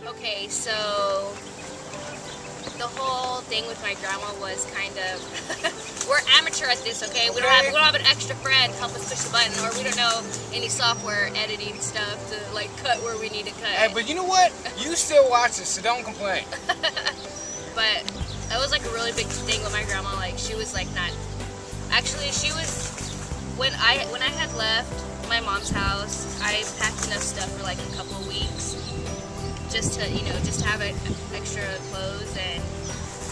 Okay, so the whole thing with my grandma was kind of we're amateur at this, okay? We don't have an extra friend to help us push the button, or we don't know any software editing stuff to like cut where we need to cut. Hey, but you know what? You still watch this, so don't complain. But that was like a really big thing with my grandma. Like she was like not. Actually, she was when I had left my mom's house. I packed enough stuff for like a couple of weeks, just to have extra clothes, and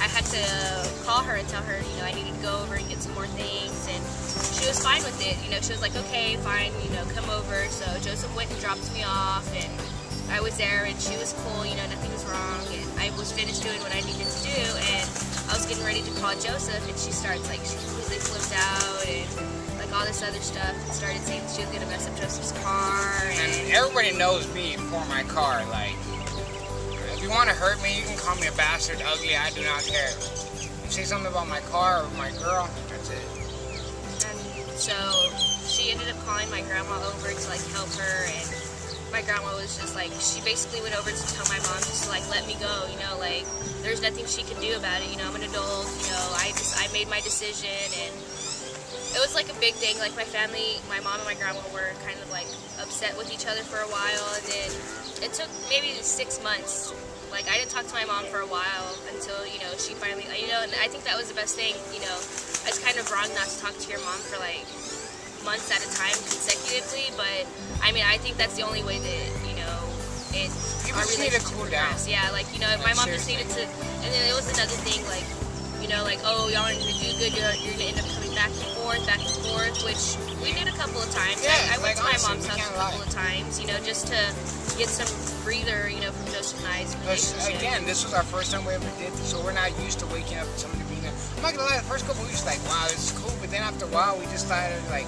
I had to call her and tell her I needed to go over and get some more things, and she was fine with it. She was like, okay, fine, come over. So Joseph went and dropped me off, and I was there, and she was cool. Nothing was wrong, and I was finished doing what I needed to do, and I was getting ready to call Joseph, and she starts like she completely flipped out and like all this other stuff, and started saying that she was gonna mess up Joseph's car. And everybody knows me for my car. Like, if you want to hurt me, you can call me a bastard, ugly. I do not care. You say something about my car or my girl, that's it. And so she ended up calling my grandma over to like help her, and my grandma was just like, she basically went over to tell my mom just to like let me go, like there's nothing she can do about it. I'm an adult, I made my decision, and it was like a big thing. Like my family, my mom and my grandma were kind of like upset with each other for a while, and then it took maybe 6 months. Like I didn't talk to my mom for a while until she finally, and I think that was the best thing. It's kind of wrong not to talk to your mom for like months at a time consecutively, but I mean I think that's the only way that it people just need to cool down. Yeah, like if my mom just needed to. And then it was another thing, like like, oh, y'all aren't gonna do good, you're gonna end up coming back and forth, which we did a couple of times. Yeah, I went to my honestly, mom's house a couple of times, just to get some breather, from Joseph and I's relationship. Again, this was our first time we ever did this, so we're not used to waking up and somebody being there. I'm not gonna lie, the first couple of weeks, like, wow, this is cool, but then after a while, we just started, like,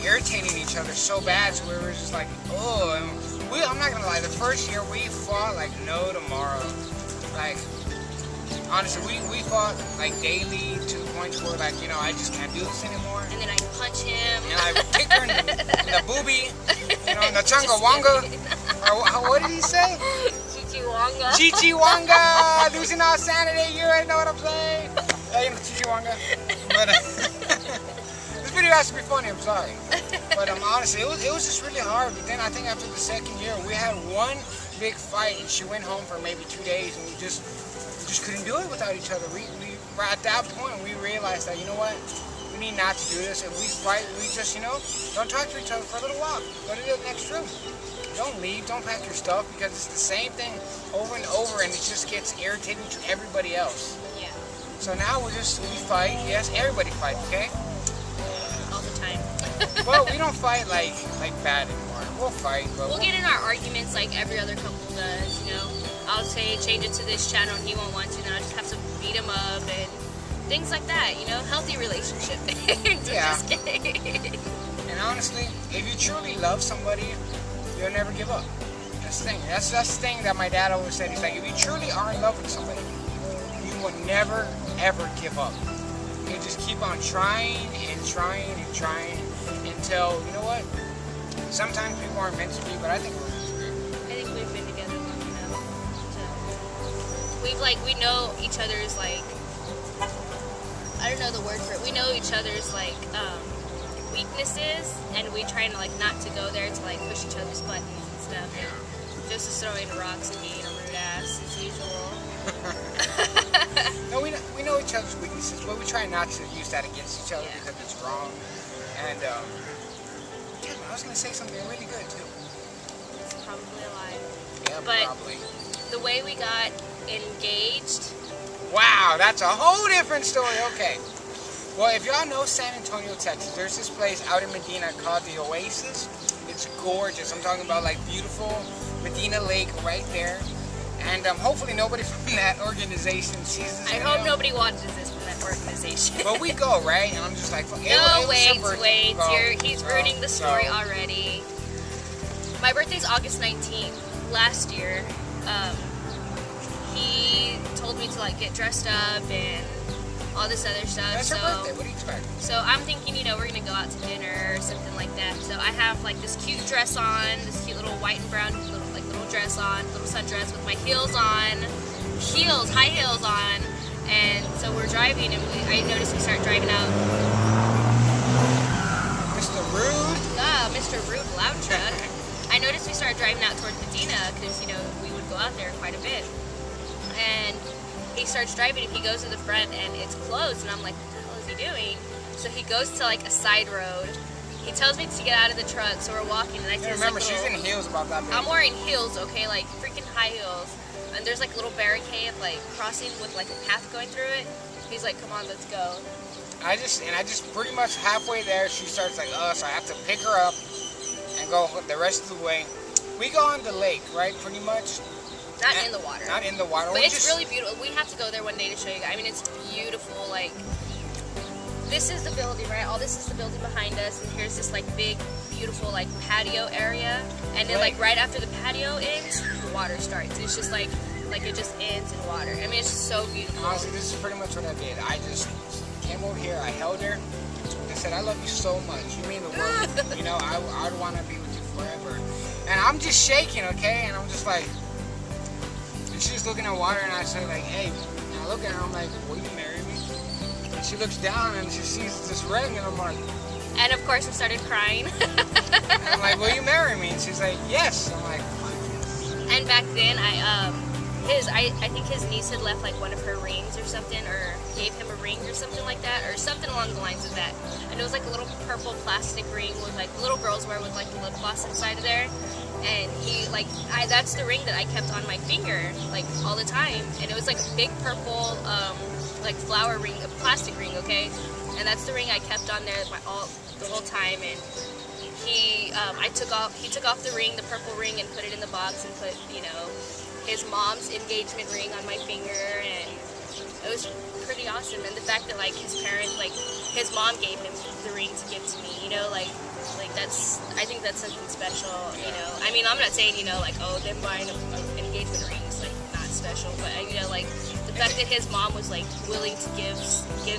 irritating each other so bad, so we were just like, oh, and I'm not gonna lie, the first year we fought like no tomorrow. Like, honestly, we fought like daily to the point where like, I just can't do this anymore. And then I punch him. And I kick her in the boobie, in the chunga wanga. Or what did he say? Chichiwanga. Chichiwanga! Losing our sanity, you already know what I'm saying. Chichiwanga. But this video has to be funny, I'm sorry. But honestly, it was just really hard. But then I think after the second year, we had one big fight, and she went home for maybe 2 days, and we just couldn't do it without each other. We were at that point, we realized that, what, we need not to do this. If we fight, we just, don't talk to each other for a little while. Go to the next room. Don't leave, don't pack your stuff, because it's the same thing over and over, and it just gets irritating to everybody else. Yeah. So now we fight. Yes, everybody fights, okay? All the time. Well, we don't fight like bad anymore. We'll fight, but we'll get in our arguments like every other couple does, I'll say change it to this channel and he won't want to, and I'll just have to beat him up and things like that, healthy relationship. Yeah. Just kidding. And honestly, if you truly love somebody, you'll never give up. That's the thing. That's the thing that my dad always said. He's like, if you truly are in love with somebody, you will never ever give up. You just keep on trying and trying and trying until, you know what? Sometimes people aren't meant to be, but I think we're meant to be. I think we've been together long enough. We know each other's like, I don't know the word for it. We know each other's like weaknesses, and we try to like not to go there to like push each other's buttons and stuff. Yeah. And just throwing rocks and being a rude ass as usual. No, we know each other's weaknesses, but we try not to use that against each other because it's wrong. And damn, I was gonna say something really good too. It's probably a lie. Yeah, but probably. The way we got engaged. Wow, that's a whole different story. Okay. Well, if y'all know San Antonio, Texas, there's this place out in Medina called the Oasis. It's gorgeous. I'm talking about like beautiful Medina Lake right there. And hopefully nobody from that organization sees this video. I hope nobody watches this from that organization. But we go, right? And I'm just like, no, wait. He's ruining the story already. My birthday's August 19th. Last year, he told me to like get dressed up and all this other stuff. That's so, your birthday. What do you expect? So I'm thinking, we're gonna go out to dinner or something like that. So I have like this cute dress on, this cute little white and brown little dress on, little sundress with my heels on, high heels on, and so we're driving, and I noticed we start driving out. Mr. Rude. Mr. Rude loud truck. I noticed we started driving out towards Medina because, you know, we would go out there quite a bit. And he starts driving and he goes to the front and it's closed, and I'm like, what the hell is he doing? So he goes to like a side road. He tells me to get out of the truck, so we're walking, and I see Remember, like she's in heels about that. Baby. I'm wearing heels, okay, like freaking high heels. And there's like a little barricade, like crossing with like a path going through it. He's like, come on, let's go. I just pretty much halfway there, she starts like, so I have to pick her up and go the rest of the way. We go on the lake, right? Pretty much. Not in the water. Not in the water. But it's really beautiful. We have to go there one day to show you guys. I mean, it's beautiful. Like, this is the building, right? All this is the building behind us, and here's this like big, beautiful like patio area, and then like right after the patio ends, the water starts. It's just like it just ends in water. I mean, it's just so beautiful. Honestly, this is pretty much what I did. I just came over here, I held her, I said, I love you so much. You mean the world. You know, I'd want to be with you forever. And I'm just shaking, okay? And I'm just like, and she's looking at water, and I say like, hey, and I look at her, I'm like, will you marry me? And she looks down and she sees this ring, and I'm like, and of course I started crying. and I'm like, will you marry me? And she's like, yes. I'm like, and back then I think his niece had left like one of her rings or something, or gave him a ring or something like that, or something along the lines of that. And it was like a little purple plastic ring with like little girls wear with like the lip gloss inside of there. And he like that's the ring that I kept on my finger like all the time. And it was like a big purple like flower ring, a plastic ring, okay? And that's the ring I kept on there the whole time. And he took off the ring, the purple ring, and put it in the box and put, you know, his mom's engagement ring on my finger, and it was pretty awesome. And the fact that like his parents, like his mom gave him the ring to give to me, you know, like that's, I think that's something special, you know. I mean, I'm not saying, you know, like, oh, them buying an engagement ring is like not special, but you know, like the fact that his mom was like willing to give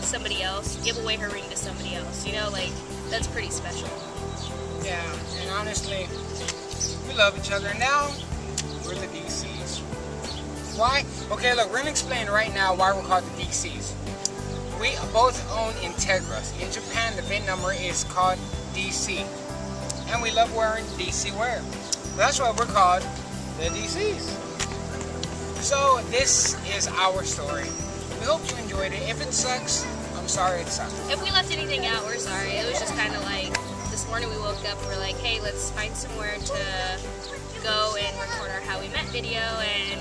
somebody else, give away her ring to somebody else, you know, like that's pretty special. yeah. And honestly, we love each other. Now we're the DCs. Why? Okay, look, we're gonna explain right now why we're called the DCs. We both own Integras. In Japan, the VIN number is called DC, and we love wearing DC wear. That's why we're called the DCs. So this is our story. We hope you enjoyed it. If it sucks, I'm sorry it sucks. If we left anything out, we're sorry. It was just kind of like, this morning we woke up and we're like, hey, let's find somewhere to go and record our How We Met video, and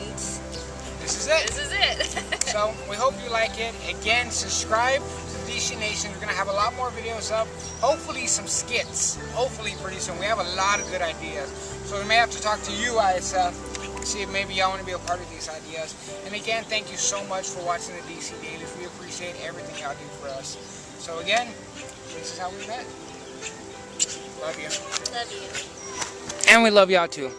this is it. This is it. So we hope you like it. Again, subscribe to Dcnations. We're gonna have a lot more videos up. Hopefully some skits. Hopefully pretty soon. We have a lot of good ideas. So we may have to talk to you, ISF, see if maybe y'all want to be a part of these ideas. And again, thank you so much for watching the DC Dailies. We appreciate everything y'all do for us. So again, this is How We Met. Love you. Love you. And we love y'all too.